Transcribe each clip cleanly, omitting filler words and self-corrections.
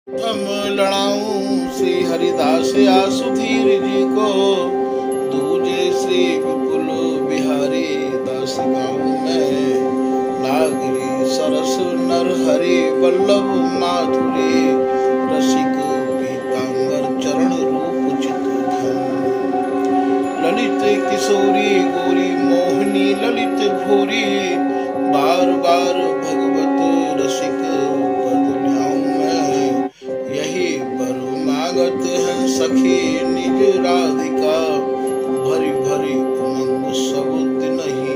हम लड़ाऊं श्री हरिदास आसुधीर जी को, दूजे श्री विपुल बिहारी दास गाऊं मैं। नागरी सरस नर हरि वल्लभ माधुरी, रसिक पीतांबर चरण रूप चित ध्यान। ललित किशोरी गौरी मोहिनी ललित भूरी, बार बार भगवत रसिक पद ल्याऊं मैं। यही बर मांगत है सखी निज राधिका, भरी भरी उमंग सब दिन ही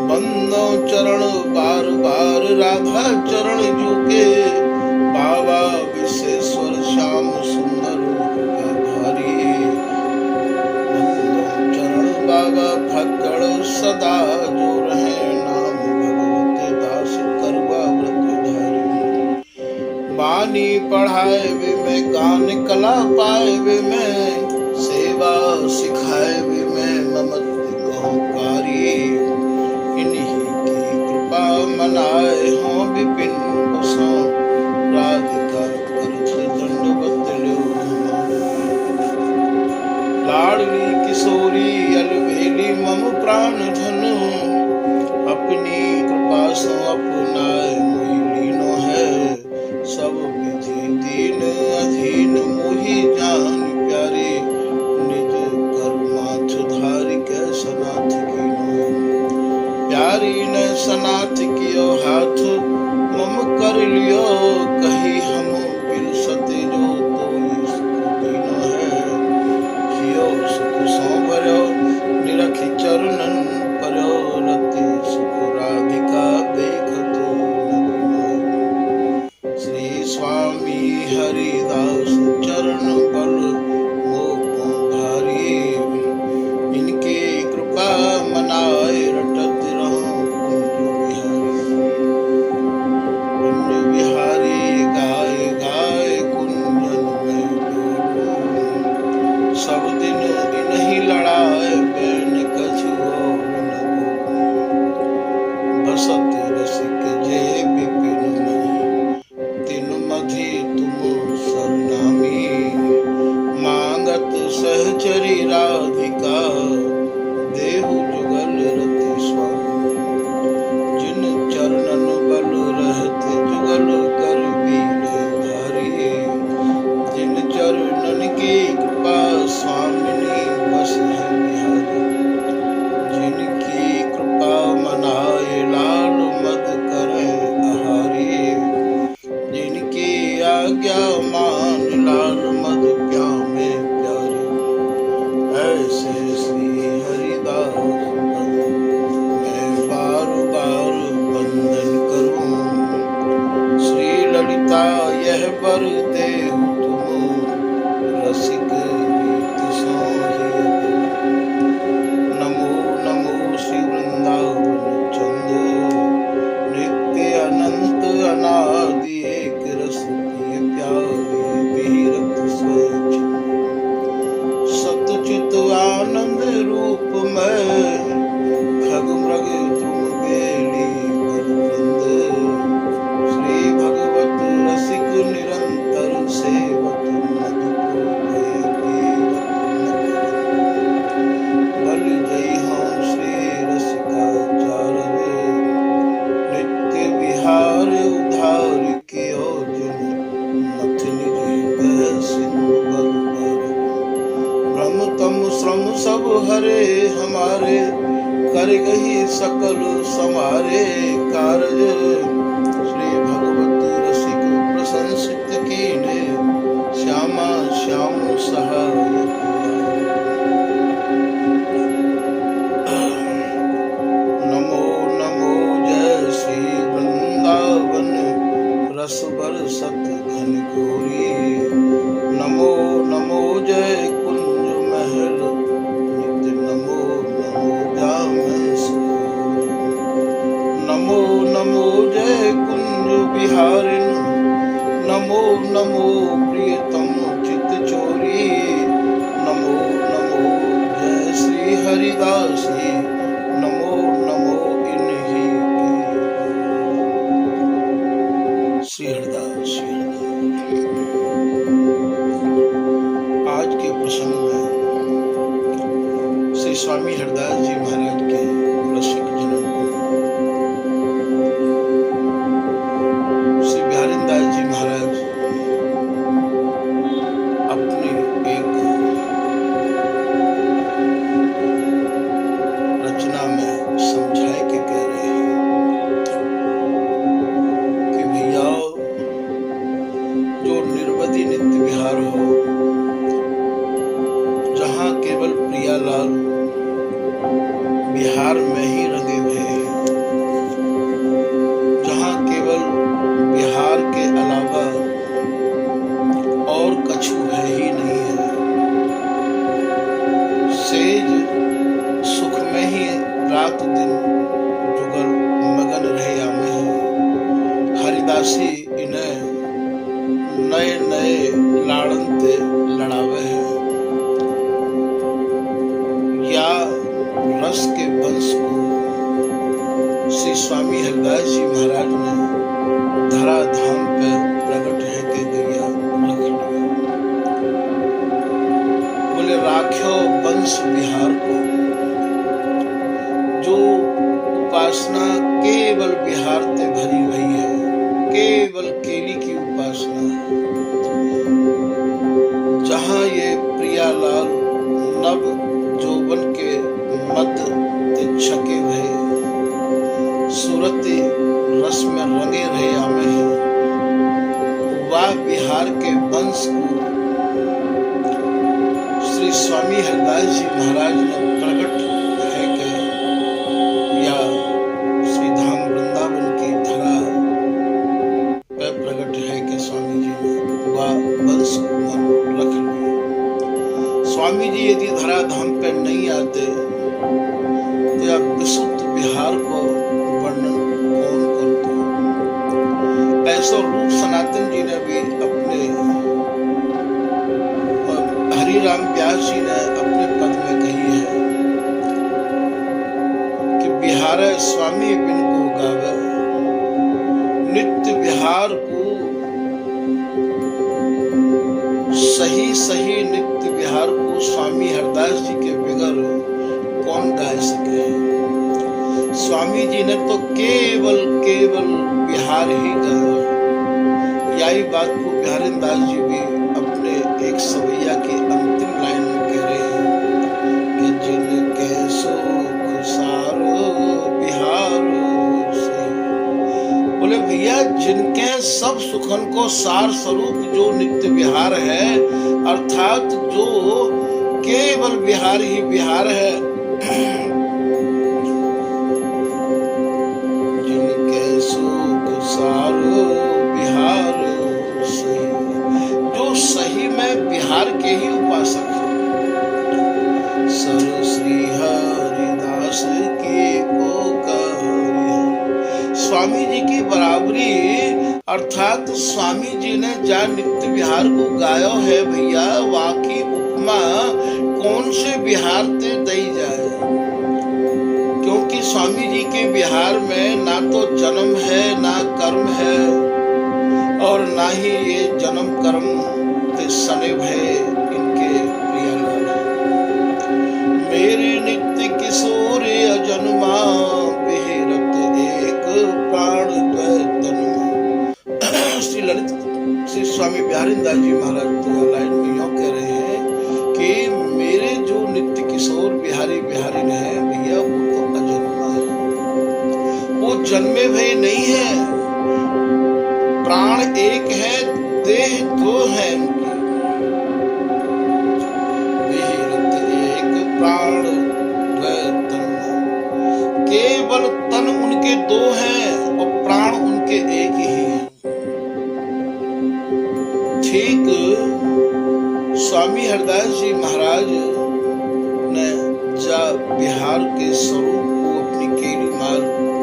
बंदो चरण बार बार राधा चरण झुके। बाबा विश्वेश्वर श्याम सुंदर का भारी, बंदो चरण बाबा फक्कड़ सदा जो रहे। नाम भगवत दास करवा व्रत धारी, बानी पढ़ाए वे मैं गान कला पाए वे मैं। सेवा सिखाए वे मैं ममत्व कहकारी, इन्हीं की कृपा मनाए हों विपिन बसों। राधिका करत दंडवत लाडली किशोरी अलबेली मम प्राण धनु, अपनी कृपा से अपनाए मोहि लीनो है। सब विधि दीन अधीन मोहि जान प्यारे, निज कर्माथ धारि कै सनाथ कीनो। प्यारी ने सनाथ कियो हाथ मम कर लियो, कही हम बिलसत जो तो सुख दीनो है। जियो सुख सौंबर्यो निरखि चरणन पर्यो, रति सुख राधिका देखत न। श्री स्वामी हरिदास चरण बल मोको भारी, इनके कृपा मनाए रटत रहूं कुंज बिहारी। गाय गाय कुंजन में डोलूं, सब दिन ही लड़ाए बैन कछु और न बोलूं। बसत रसिक जे विपिन में, दिन मधि तुम सरनामी। मांगत सहचरी राधिका, देहु जुगल रति स्वामी। जिन चरणन बल रहत जुगल कर बीन धारी, जिन चरणन की कृपा स्वामिनी बस है बिहारी। जिनकी कृपा मनाए लाल मद करे आहारी, जिनकी आज्ञा मान लाल मद प्यामे प्यारी। ऐसे श्री हरिदास मैं बार बार वंदन करूं। श्री ललिता यह बर देहु तुम, रसिक रीत सोहि। नमो नमो श्री वृंदावन चंदो, नित्य अनंत अनादि एक रस प्रिय प्यारे विरत स्वेच्छ। सतचित आनंद रूप में खग मृग तुम बेली बलवंद। श्री भगवत रसिक निरंतर सेवत मधुपुर बल जय हो श्री रसिकाचार्य। नित्य विहार उद्धार कियो जिन, मथ निज कह सिंधु बल पर। भ्रम तम श्रम सब हरे हमारे, कर गही सकल समारे कारज। श्री भगवत रसिक प्रशंसित कीने, श्यामा श्याम सहायक। नमो नमो जय श्री वृंदावन, रस बरसत घन घोरी। नमो नमो जय कुंज महल, नित्य नमो नमो जाम सुखोरी। नमो नमो जय कुंज बिहारिन, नमो नमो प्रियतम चित चोरी। नमो नमो जय श्री हरिदासी, नमो नमो इन्हीं की। श्री हरिदास। श्री आज के प्रसंग में श्री स्वामी हरदास जी महाराज के रसिक जन्म को श्री बिहारीदास जी महाराज अपनी एक रचना में समझाए के कह रहे हैं कि भैया जो निर्वधि नित्य विहार हो, जहाँ केवल प्रियालाल बिहार में ही रंगे हुए हैं, जहाँ केवल बिहार के अलावा और कछु है ही नहीं है, सेज सुख में ही रात दिन जुगल मगन रहे आमे हैं। हरिदासी इन्हें नए नए लाड़नते लड़ावे हैं, या रस के वंश को श्री स्वामी हरदास जी महाराज ने धरा धाम पे प्रकट है के गैया रख लिया। बोले राख्यो वंश बिहार को, जो उपासना केवल बिहार ते भरी हुई है, केवल केली की उपासना, जहाँ ये प्रियालाल नव जोबन के मद ते छके हुए सूरती रस में रंगे रहे आमे हैं, वह बिहार के वंश को श्री स्वामी हरदास जी महाराज ने प्रकट है के, या श्री धाम वृंदावन की धरा पे प्रकट है के स्वामी जी ने वह वंश को रख लिया। स्वामी जी यदि धरा धाम पे नहीं आते तो या विशुद्ध बिहार को वर्णन कौन करता। ऐसा रूप सनातन जी ने भी अपने हरिराम व्यास जी ने अपने पद में कही है कि बिहार स्वामी बिन को गावे, नित्य बिहार को सही सही नित्य बिहार को स्वामी हरदास जी के बगैर कौन गा सके। स्वामी जी ने तो केवल केवल बिहार ही गाया। यही बात को बिहारीदास जी भी अपने एक सवैया की अंतिम लाइन में कह रहे हैं कि जिनके सुख सारो बिहार से। बोले भैया जिनके सब सुखन को सार स्वरूप जो नित्य बिहार है, अर्थात जो केवल बिहार ही बिहार है, जिनके सुख सारो बिहार सही, जो सही में बिहार के ही उपासक है। सर श्री हरिदास की पोकारी, स्वामी जी की बराबरी, अर्थात स्वामी जी ने जहाँ नित्य बिहार को गायो है भैया, वाकी उपमा कौन से बिहार ते दई जाए। क्योंकि स्वामी जी के बिहार में ना तो जन्म है ना कर्म है, और ना ही ये जन्म कर्म ते सने भय इनके प्रियलाल। मेरी नित्य किशोर अजन्मा बेहरत एक प्राण द्वैतन। श्री ललित श्री स्वामी बिहारीदास जी महाराज लाइन में यूं कह रहे हैं कि मेरे जो नित्य किशोर बिहारी बिहारी है भैया, वो तो अजन्मा है, वो जन्मे भय नहीं है। प्राण एक है, देह दो है उनकी, बेहरत एक प्राण द्वैतन। केवल तन उनके दो हैं और प्राण उनके एक ही हैं। ठीक स्वामी हरदास जी महाराज ने जा बिहार के स्वरूप को अपनी केली माल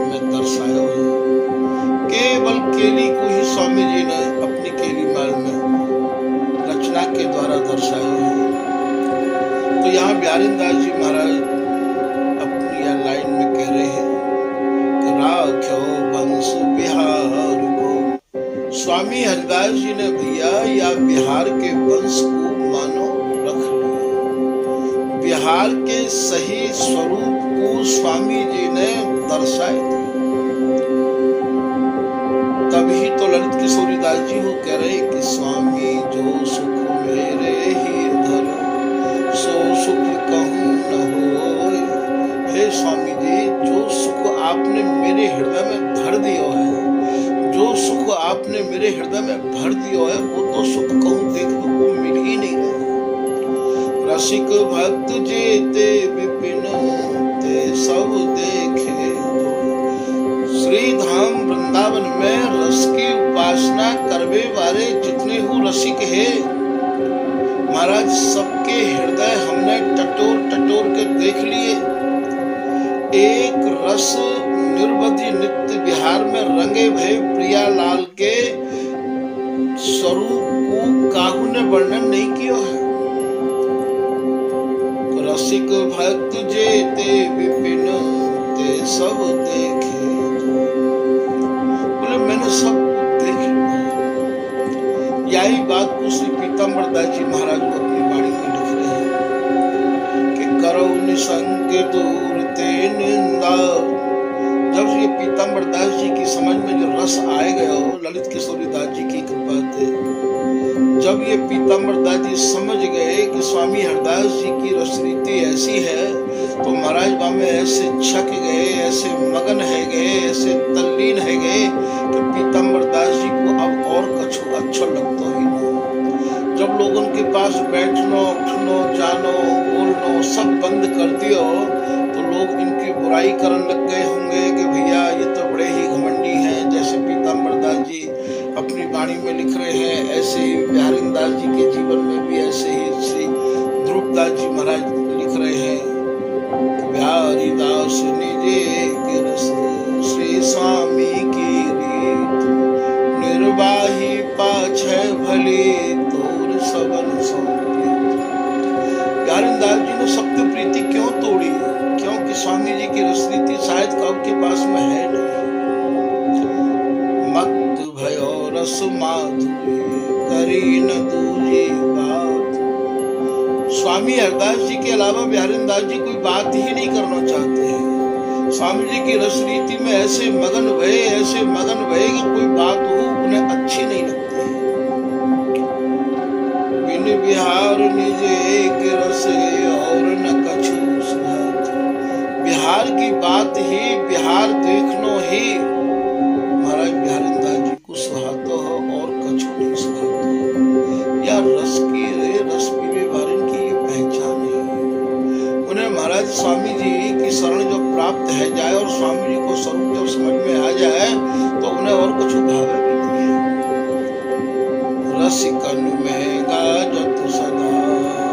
में दर्शाया है, केवल केली को ही स्वामी जी ने अपनी केली माल में रचना के द्वारा दर्शाया है। तो यहाँ बिहारीदास जी महाराज अपनी यह लाइन में कह रहे हैं कि राख्यो वंश बिहार को। स्वामी हरिदास जी ने भैया या बिहार के वंश को मानो रख लिया। बिहार के सही स्वरूप को स्वामी जी ने दर्शाया। तभी तो ललित किशोरी दास जी हो कह रहे कि स्वामी जो सुख मेरे ही धर सो सुख कहूं न होए। हे स्वामी जी, जो सुख आपने मेरे हृदय में भर दिया है, जो सुख आपने मेरे हृदय में भर दिया है, वो तो सुख कहूं देखने को मिल ही नहीं रहा। रसिक भक्त जेते विपिन ते सब देखे। श्री धाम वृंदावन में रस की उपासना करवे वाले जितने हो रसिक है महाराज, सबके हृदय हमने टटोर टटोर के देख लिए। एक रस निर्वधि नित्य बिहार में रंगे भय प्रियालाल के स्वरूप को काहू ने वर्णन नहीं किया है। रसिक भक्त जेते विपिन ते सब देखे। बोले मैंने सब देख लिया। यही बात को श्री पीताम्बर दास जी महाराज को अपनी वाणी में लिख रहे हैं कि करो निसंग दूर ते निंदा। जब ये पीताम्बर दास जी की समझ में जो रस आए गया हो, ललित किशोरी दास जी की कृपा थे, जब ये पीताम्बर दास जी समझ गए कि स्वामी हरदास जी की रसरीति ऐसी है, तो महाराज बामे ऐसे छक गए, ऐसे मगन है गए, ऐसे तल्लीन है गए कि पीताम्बर दास जी को अब और कछु अच्छा लगता ही नहीं। जब लोगों के पास बैठनो उठनो जानो बोलनो सब बंद कर दियो, तो लोग इनकी बुराई करने लग गए होंगे कि भैया ये तो बड़े ही घमंडी हैं। जैसे पीताम्बर दास जी अपनी वाणी में लिख रहे हैं, ऐसे ही बिहारी दास जी के जीवन में भी ऐसे ही श्री ध्रुव दास जी महाराज लिख रहे हैं। बिहारी दास निजे के रस श्री स्वामी की रीत निर्वाही पाछे भले तोर सबन सौंपी। बिहारी दास जी ने सबकी प्रीति क्यों तोड़ी? क्योंकि स्वामी जी की रसनीति शायद कब के पास में है नहीं। मत भयो रस माधुरी करी न दूजी बात। स्वामी हरदास जी के अलावा बिहारी दास जी कोई बात ही नहीं करना चाहते हैं। स्वामी जी की रस रीति में ऐसे मगन भये, ऐसे मगन भये कि कोई बात हो उन्हें अच्छी नहीं लगती। बिन बिहार निजे एक रस और न कछु सुहात। बिहार की बात ही, बिहार देखनो ही महाराज बिहारी दास जी को सुहातो हो और कछु नहीं सुहातो। या रस की रस पीवे वाले की ये पहचान है। उन्हें महाराज स्वामी जी की शरण जो प्राप्त है जाए और स्वामी जी को स्वरूप जब समझ में आ जाए तो उन्हें और कुछ भावे भी नहीं है। रसिकन में गाजत सदा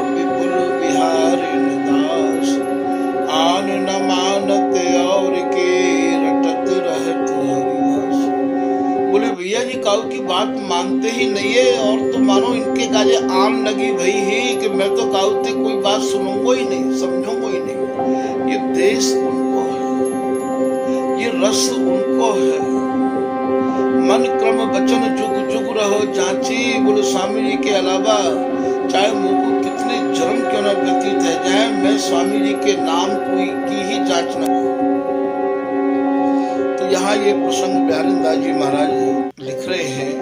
विपुल बिहारी दास। आन न मानत और के रटत रहत हरिदास। बोले भैया जी काऊ की बात मानते ही नहीं है, और तो मानो इनके काजे आम लगी भई ही कि मैं तो काऊ ते कोई बात सुनूंगा ही नहीं, समझूंगा ही नहीं। ये देश उनको है, ये रस उनको है। मन क्रम वचन जुग जुग रहो जांची। बोले स्वामी जी के अलावा चाहे मुझको कितने जन्म क्यों न व्यतीत है जाए, मैं स्वामी जी के नाम की ही जांच न करूं। तो यहाँ ये प्रसंग बिहारी दास जी महाराज लिख रहे हैं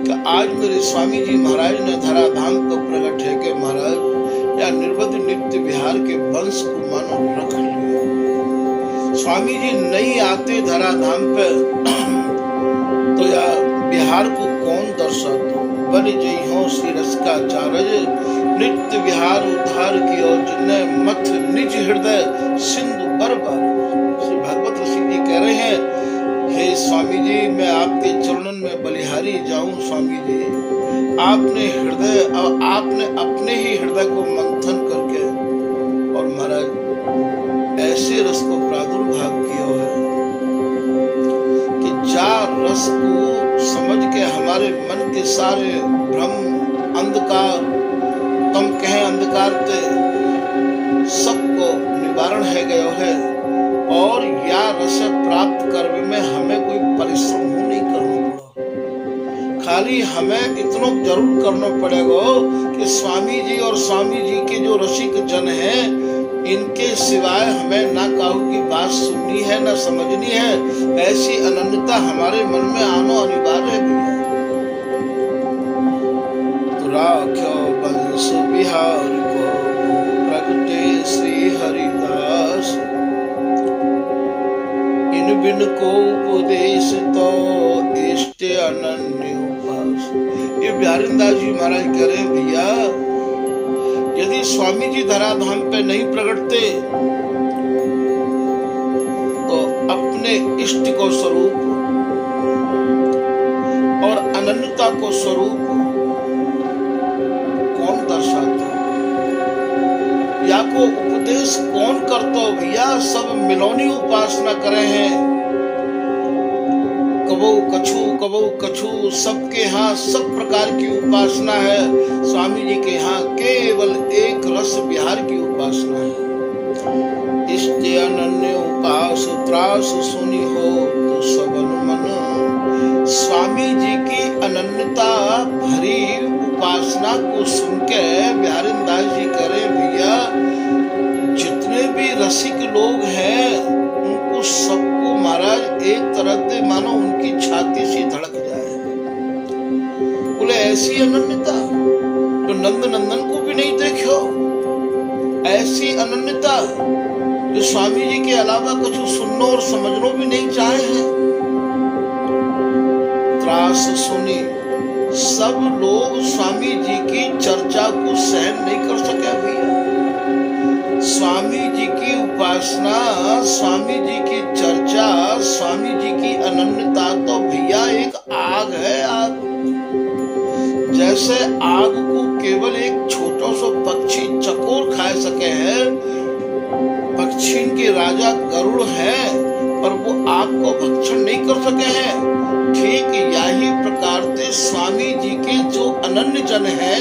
कि आज मेरे स्वामी जी महाराज ने धराधाम को प्रकट है कि महाराज या निर्वध नित्य बिहार के वंश को मानो रख लिया। स्वामी जी नहीं आते धराधाम पे तो या बिहार को कौन दर्शाता? बन जई हो श्री रस का चारज नित्य बिहार उद्धार की और जिन्ने मथ निज हृदय सिंधु बरबार। श्री भागवत रसिक जी कह रहे हैं, हे स्वामी जी मैं आपके चरणन में बलिहारी जाऊं। स्वामी जी आपने हृदय और आपने अपने ही हृदय को मंथन करके और महाराज ऐसे रस को प्रादुर्भाव किया है कि जा रस को समझ के हमारे मन के सारे भ्रम अंधकार तुम कहें अंधकार ते सबको निवारण है गयो है। और या रस प्राप्त करने में हमें कोई परिश्रम नहीं करना पड़ा। खाली हमें इतना जरूर करना पड़ेगा कि स्वामी जी और स्वामी जी के जो रसिक जन हैं, इनके सिवाय हमें ना काहू की बात सुननी है ना समझनी है। ऐसी अनन्यता हमारे मन में आना अनिवार्य है भैया। तो राख्यो वंश बिहार को प्रगटे श्री हरिदास, इन बिन को उपदेश तो इष्ट अनन्य उपास। ये बिहारीदास जी महाराज कह रहे हैं भैया, यदि स्वामी जी धराधाम पे नहीं प्रकटते तो अपने इष्ट को स्वरूप और अनन्यता को स्वरूप कौन दर्शाता, या को उपदेश कौन करता हो भैया। सब मिलौनी उपासना करे हैं, कबो कछु सबके यहाँ सब प्रकार की उपासना है। स्वामी जी के यहाँ केवल एक रस विहार की उपासना है। इष्ट अनन्य उपास त्रास सुनी हो तो सबन मन। स्वामी जी की अनन्यता भरी उपासना को सुन के बिहारीदास जी करे भैया, जितने भी रसिक लोग हैं उनको सबको महाराज एक तरह से मानो उनकी छाती सी धड़क जाए। बोले ऐसी अनन्यता तो नंद नंदन को भी नहीं देखो, ऐसी अनन्यता जो स्वामी जी के अलावा कुछ सुनना और समझना भी नहीं चाहे हैं। त्रास सुनी, सब लोग स्वामी जी की चर्चा को सहन नहीं कर सके भैया। स्वामी जी की उपासना, स्वामी जी की चर्चा, स्वामी जी की अनन्यता तो भैया एक आग है। आग जैसे आग को केवल एक छोटा सा पक्षी चकोर खा सके है, पक्षी के राजा गरुड़ है पर वो आग को भक्षण नहीं कर सके हैं। ठीक यही प्रकार से स्वामी जी के जो अनन्य जन है,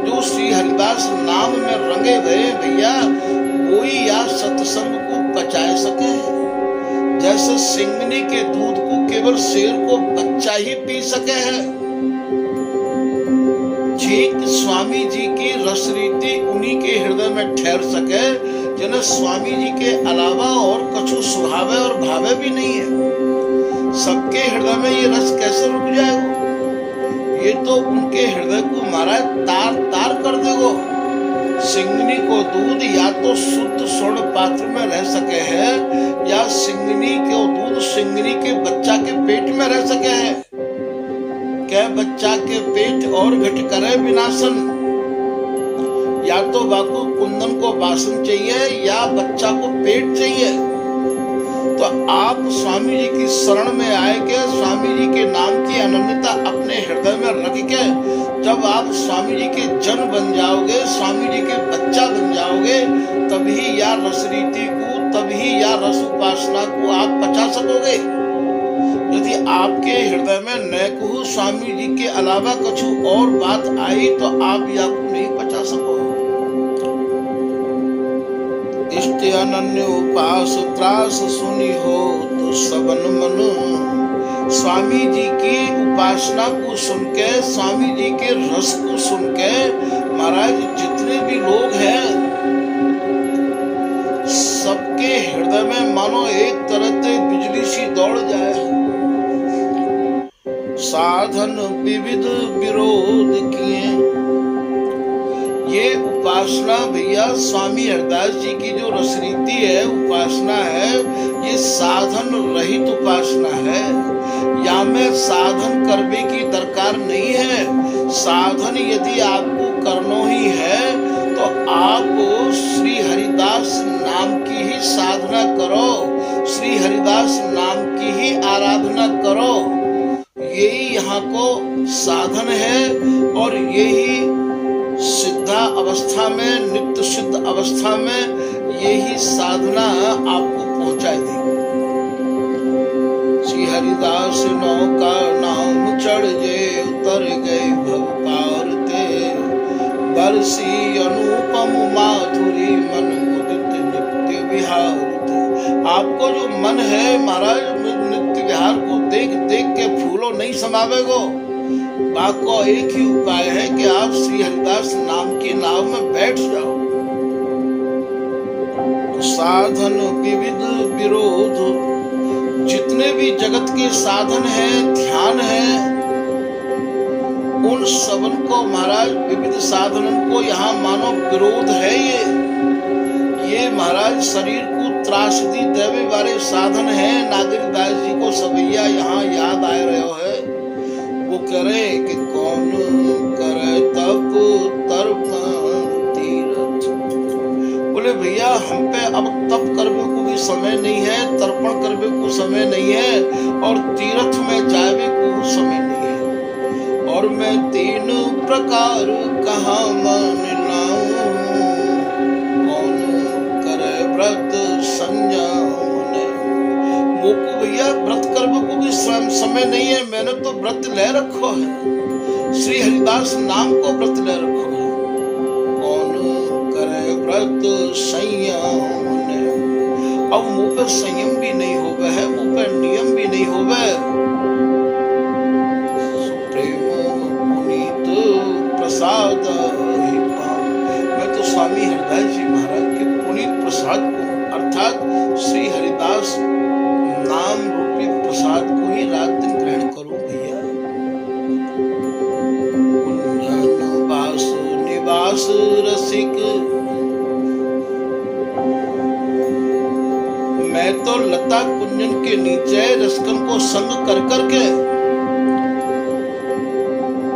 जो श्री हरिदास नाम में रंगे हुए भैया, कोई या सत्संग को पचा सके। जैसे सिंगनी के दूध को केवल शेर को बच्चा ही पी सके है, ठीक स्वामी जी की रस रीति उन्हीं के हृदय में ठहर सके जिन्हें स्वामी जी के अलावा और कुछ स्वभाव और भावे भी नहीं है। सबके हृदय में ये रस कैसे रुक जाएगा? ये तो उनके हृदय को महाराज तार तार कर देगा। सिंगनी को दूध या तो शुद्ध स्वर्ण पात्र में रह सके है, या सिंगनी को दूध सिंगनी के बच्चा के पेट में रह सके है। क्या बच्चा के पेट और घट करे विनाशन, या तो बाकू कुंदन को वासन चाहिए या बच्चा को पेट चाहिए। तो आप स्वामी जी की शरण में आएंगे, स्वामी जी के नाम की अनन्यता अपने हृदय में रख के जब आप स्वामी जी के जन बन जाओगे, स्वामी जी के बच्चा बन जाओगे, तभी या रस रीति को, तभी या रस उपासना को आप पचा सकोगे। यदि आपके हृदय में न कहूँ स्वामी जी के अलावा कुछ और बात आई तो आप या को नहीं पचा सकोगे। इष्ट अनन्य उपास त्रास सुनी हो तो सबन मन। स्वामी जी की उपासना को सुन के, स्वामी जी के रस को सुन के महाराज जितने भी लोग हैं सबके हृदय में मानो एक तरह से बिजली सी दौड़ जाए। साधन विविध विरोध किए, ये उपासना भैया स्वामी हरिदास जी की जो रसरीति है, उपासना है, ये साधन रहित उपासना है। या में साधन करने की दरकार नहीं है। साधन यदि आपको करना ही है तो आप श्री हरिदास नाम की ही साधना करो, श्री हरिदास नाम की ही आराधना करो। यही यहाँ को साधन है और यही सिद्धा अवस्था में, नित्य सिद्ध अवस्था में यही साधना आपको पहुंचा देगी। श्री हरिदास नौका नाम चढ़ जे उतर गए भव पार ते, बरसी अनुपम माधुरी मन मुदित नित्य विहार ते। आपको जो मन है महाराज नित्य विहार को देख देख के फूलों नहीं समावेगो, बाको एक ही उपाय है कि आप श्री हरिदास नाम की नाव में बैठ जाओ। तो साधन विविध विरोध, जितने भी जगत के साधन हैं, ध्यान है, उन सबन को महाराज, विविध साधनों को यहाँ मानो विरोध है। ये महाराज शरीर को त्रासदी देवे वाले साधन है। नागरिकदास जी को सवैया यहाँ याद आ रहे हो है। वो कह रहे कि कौन करे तप तर्प तीरथ। बोले भैया हम पे अब तप करने को भी समय नहीं है, तर्पण करने को समय नहीं है, और तीर्थ में जावे को समय नहीं है। और मैं तीन प्रकार कहाँ मान लाऊं, कौन करे व्रत संयम। मोको भैया व्रत करने को भी समय नहीं है, मैंने तो व्रत ले रखो है, श्री हरिदास नाम को व्रत ले रखो है। कौन करे व्रत संयम। अब मुंह पर संयम भी नहीं होगा है, मुंह पर नियम भी नहीं होगा। सुप्रेम पुनीत प्रसाद ही पाऊं। मैं तो स्वामी हरिदास जी महाराज के पुनीत प्रसाद को, अर्थात श्री हरिदास नाम रूपी प्रसाद को ही रात दिन ग्रहण करूं भैया। कुंजन वास निवास रसिक, मैं तो लता कुंजन के नीचे रसकन को संग कर करके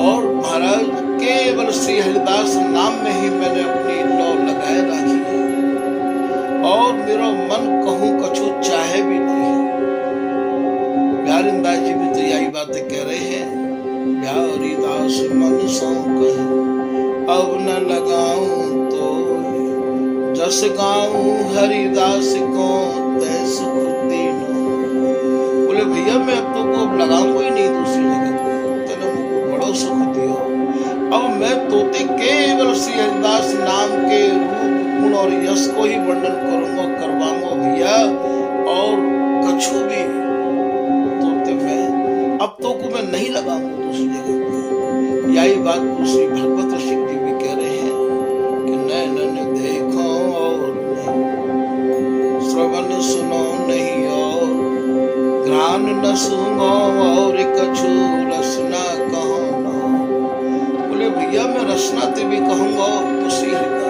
और महाराज केवल श्री हरिदास नाम में ही मैंने अपनी लौ लगाए रखी है, और मेरा मन कहूं कछु चाहे भी नहीं है। प्यारेदास जी भी तो यही बातें कह रहे हैं। प्यारीदास मन सौ कहे अब न लगाऊं तो जस गाऊं हरिदास को तै सुख दीनो। बोले भैया मैं अब तो को लगाऊंगा ही नहीं दूसरी जगह, तेने मुझको बड़ो सुख दियो। अब मैं तोते केवल श्री हरिदास नाम के रूप गुण और यश को ही वर्णन करूंगा, करवाऊंगा भैया, और कछु भी तोते में अब तो को मैं नहीं लगाऊंगा दूसरी जगह पे। यही बात को श्री भगवत ऋषि जी भी कह रहे हैं कि नैनन देखो और नहीं, श्रवण सुनो नहीं और घ्राण न सूंघो और कछु रसना कहो न। बोले भैया मैं रसना ते भी कहूंगा तो श्री हरिदास।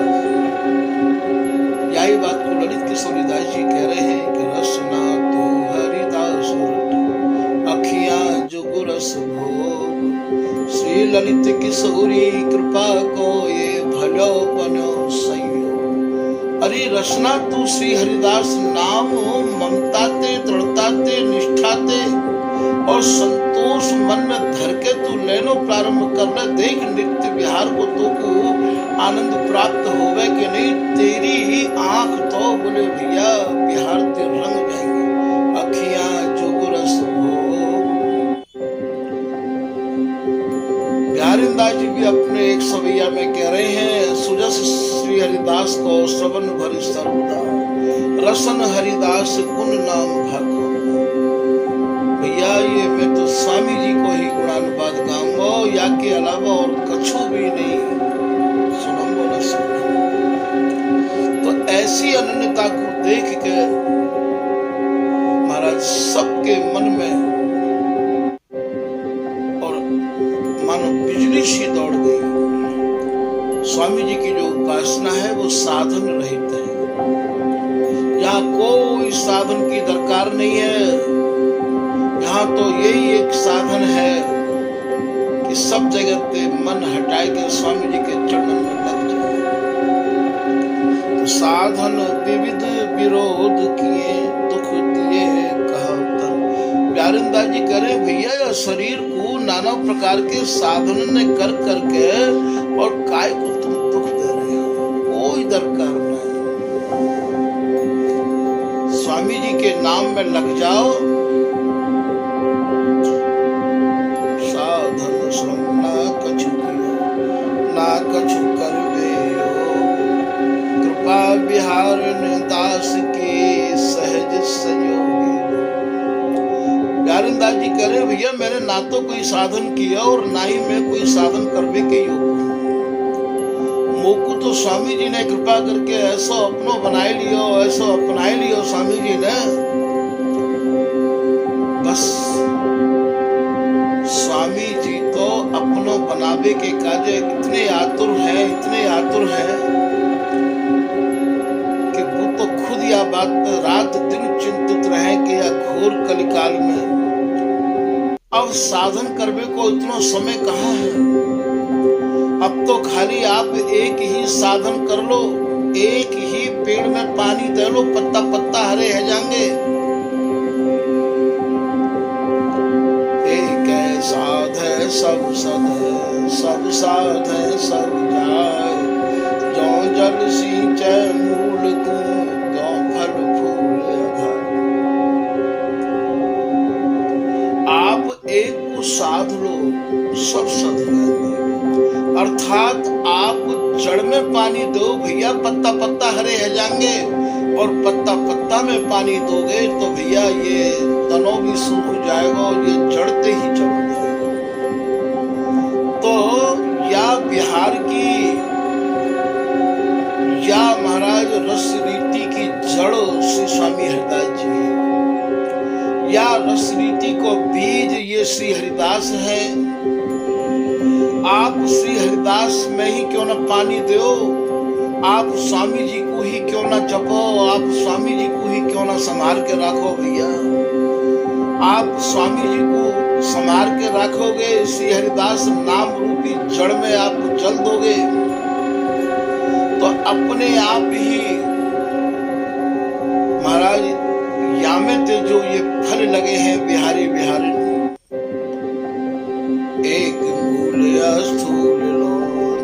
यही बात को ललित किशोरीदास जी कह रहे हैं कि रसना तो हरिदास अखियां जुगु रस भोग, श्री ललित किशोरी कृपा को ये भलो बनो संयोग। अरे रसना तू श्री हरिदास नाम ममता ते, दृढ़ता ते, निष्ठा ते और संतोष मन में धर के तू लेनो प्रारंभ करना। देख नित्य विहार को तो को आनंद प्राप्त होवे कि नहीं। तेरी आंख तो बोले भैया बिहार ते रंग जाएंगे, अखियां जुगु रस भोग। प्यारेदास जी भी अपने एक सवैया में कह रहे हैं, सुजस श्री हरिदास को श्रवण भरि सर्वदा, रसन हरिदास गुण नाम भागो। भैया ये मैं तो स्वामी जी को ही गुणानुवाद गाऊंगा, या के अलावा और कछु भी नहीं सुनूंगा न सुनूंगा। तो ऐसी अनन्यता को देख के महाराज सबके मन में और मानो बिजली सी दौड़ गई। स्वामी जी की जो उपासना है वो साधन रहित है, यहाँ कोई साधन की दरकार नहीं है। यहाँ तो यही एक साधन है कि सब जगह पे मन हटाए के स्वामी जी के चरणों में लग जाए। तो साधन विविध विरोध किए दुख दिए कहतन। प्यारेदास जी करे भैया शरीर को नाना प्रकार के साधन ने कर करके और काय को तुम दुख दे रहे हो, कोई दरकार नहीं। स्वामी जी के नाम में लग जाओ, साधन श्रम ना कछु ना कछु कर कृपा बिहार दास के सहज संयोगी। प्यारेदास जी करे भैया मैंने ना तो कोई साधन किया और ना ही मैं कोई साधन करने के योग हूँ। मोकू तो स्वामी जी ने कृपा करके ऐसा अपनो बनाए लियो, ऐसा अपनाए लियो स्वामी जी ने। बस स्वामी जी तो अपनो बनावे के कार्य इतने आतुर हैं, इतने आतुर हैं कि वो तो खुद या बात पर रात दिन चिंतित रहे कि या घोर कलिकाल में अब साधन करने को इतना समय कहाँ है। अब तो खाली आप एक ही साधन कर लो, एक ही पेड़ में पानी दे लो, पत्ता पत्ता हरे हो जाएंगे। एक साध है सब सद है, सब साध है सब जाय, जो जल सींचे मूल को जो फल फूल अघाय। आप एक को साध लो, सब सद जाएंगे। अर्थात आप जड़ में पानी दो भैया, पत्ता पत्ता हरे हो जाएंगे, और पत्ता पत्ता में पानी दोगे तो भैया ये तनो भी सूख जाएगा और ये जड़ते ही चढ़ जाएगा। तो या बिहार की या महाराज रस रीति की जड़ श्री स्वामी हरिदास जी है, या रस रीति को बीज ये श्री हरिदास है। आप श्री हरिदास में ही क्यों न पानी दो, आप स्वामी जी को ही क्यों न जपो, आप स्वामी जी को ही क्यों न संभाल के रखो भैया। आप स्वामी जी को संभाल के रखोगे, श्री हरिदास नाम रूपी जड़ में आप जल दोगे तो अपने आप ही महाराज यामे ते जो ये फल लगे हैं बिहारी बिहारी। एक मूल स्थूल लो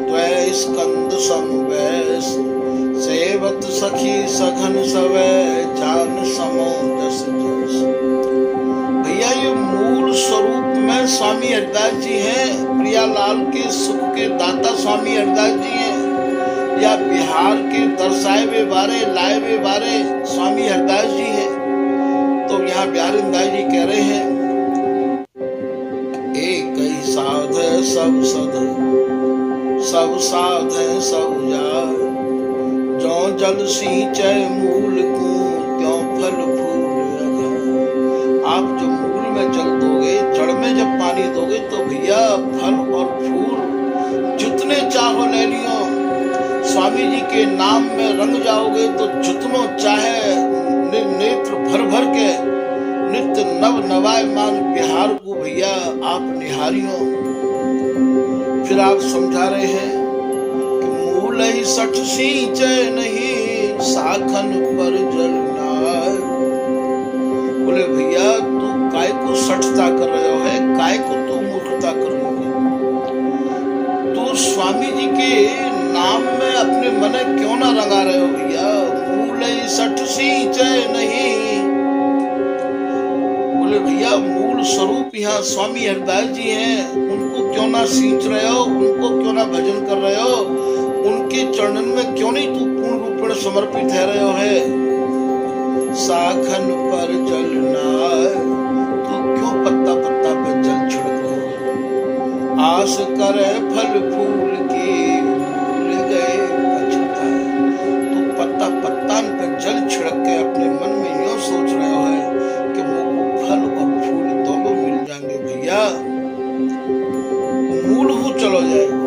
द्वै स्कंद समवैस, सेवत सखी सघन सवै जान समो दस जस। भैया ये मूल स्वरूप में स्वामी हरिदास जी हैं, प्रियालाल के सुख के दाता स्वामी हरिदास जी हैं, या बिहार के दर्शाए वे बारे लाए वे बारे स्वामी हरिदास जी हैं। तो यहाँ बिहारी दास जी कह रहे हैं एक ही साध है सब सद, सब साध है सब जाय, जो जल सींचे मूल को त्यों फल फूल अघाय। आप जो मूल में जल दोगे, जड़ में जब पानी दोगे तो भैया फल और फूल जितने चाहो ले लियो। स्वामी जी के नाम में रंग जाओगे तो जितनो चाहे नेत्र भर भर के नित्य नव नवायमान बिहार को भैया आप निहारियो। फिर आप समझा रहे हैं कि मूल ही सठ सींचे नहीं, साखन पर जल नाय। बोले भैया तू काय को सठता कर रहे हो है, काय को तू मूर्खता कर रहे हो। तू स्वामी जी के नाम में अपने मन क्यों ना रंगा रहे हो भैया। मूल ही सठ सींचे नहीं, बोले भैया मूल स्वरूप यहाँ स्वामी हरिदास जी हैं, उनको क्यों ना सींच रहे हो, उनको क्यों ना भजन कर रहे हो, उनके चरणन में क्यों नहीं तू पूर्ण रूप में समर्पित है रहे हो है। साखन पर जल नाय, तू क्यों पत्ता पत्ता पे जल छिड़क रहे हो। आस करे फल फूल की भूल गए पछताए। तू पत्ता पत्ता पे जल छिड़क के अपने मन में यूं सोच रहे हो है कि मुझको फल और फूल दोनों मिल जाएंगे भैया, मूल हो चलो जाएगा।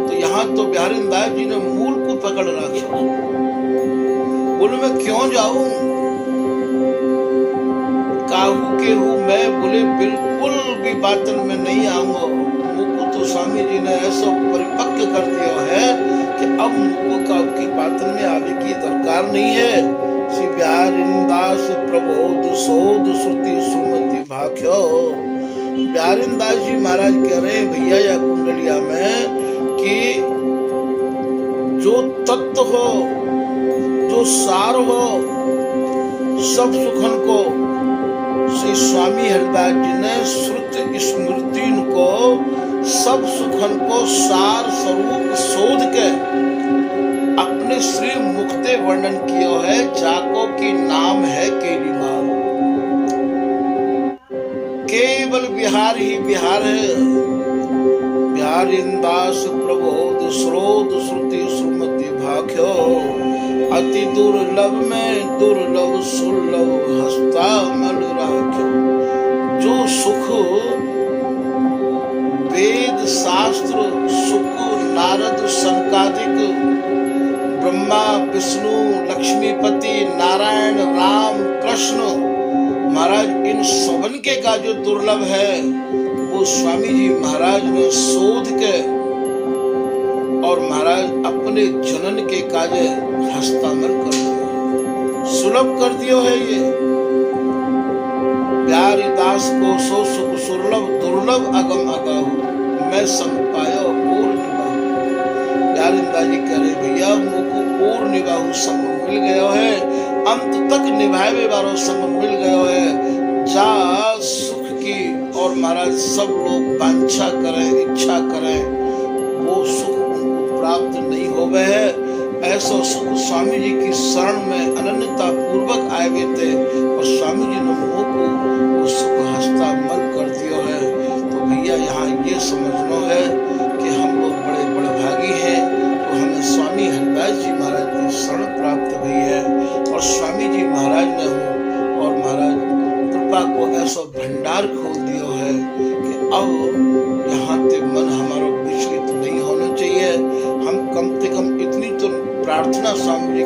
तो यहाँ तो बिहारी दास जी ने मूल को पकड़ रखा। बोले मैं क्यों जाऊं, काहू के हूँ मैं, बोले बिल्कुल भी बातन में नहीं आऊंगा। मुझको तो स्वामी जी ने ऐसा परिपक्व कर दिया है कि अब मुझको काहू की बातन में आने की दरकार नहीं है। श्री बिहारी दास प्रबोध सोध श्रुति सुमति भाख्यो। बिहारी दास जी महाराज कह रहे हैं भैया या कुंडलिया में कि जो तत्व हो, जो सार हो, सब सुखन को श्री स्वामी हरिदास जी ने श्रुति स्मृति को सब सुखन को सार स्वरूप शोध के अपने श्री मुक्ते वर्णन किया है, जाको की नाम है केलीमाल। बिहार ही बिहार है। बिहार इंदास प्रबोध स्रोत श्रुति सुमति भाख्यो, अति दुर्लभ में दुर्लभ सुलभ हस्ता मल राख्यो। जो सुख वेद शास्त्र सुख नारद सनकादिक ब्रह्मा विष्णु लक्ष्मीपति नारायण राम कृष्ण महाराज इन सबन के का जो दुर्लभ है वो स्वामी जी महाराज ने शोध के और महाराज अपने जनन के काजे हस्तामल कर दिया, सुलभ कर दियो है। ये प्यारी दास को सो सुख सुलभ दुर्लभ अगम अगाहु, मैं सम पायो और निभाहु। प्यारी दाजी कह रहे भैया मुझको और निभाहु संग मिल गयो है, अंत तक निभावे बारो संग मिल गयो है। जा सुख की और महाराज सब लोग वांछा करें इच्छा करें वो सुख उनको प्राप्त नहीं हो गए है। ऐसा सुख स्वामी जी की शरण में अनन्यता पूर्वक आए हुए थे और स्वामी जी ने मुंह को वो सुख हस्ता मल कर दिया है। तो भैया यहाँ ये समझना है कि हम लोग बड़े बड़े भागी हैं तो हमें स्वामी हरिदास जी महाराज की शरण प्राप्त हुई है और स्वामी जी महाराज ने हो और महाराज कृपा को ऐसा भंडार खोल दिया है कि अब यहाँ ते मन हमारा विचलित नहीं होना चाहिए। हम कम से कम इतनी तो प्रार्थना स्वामी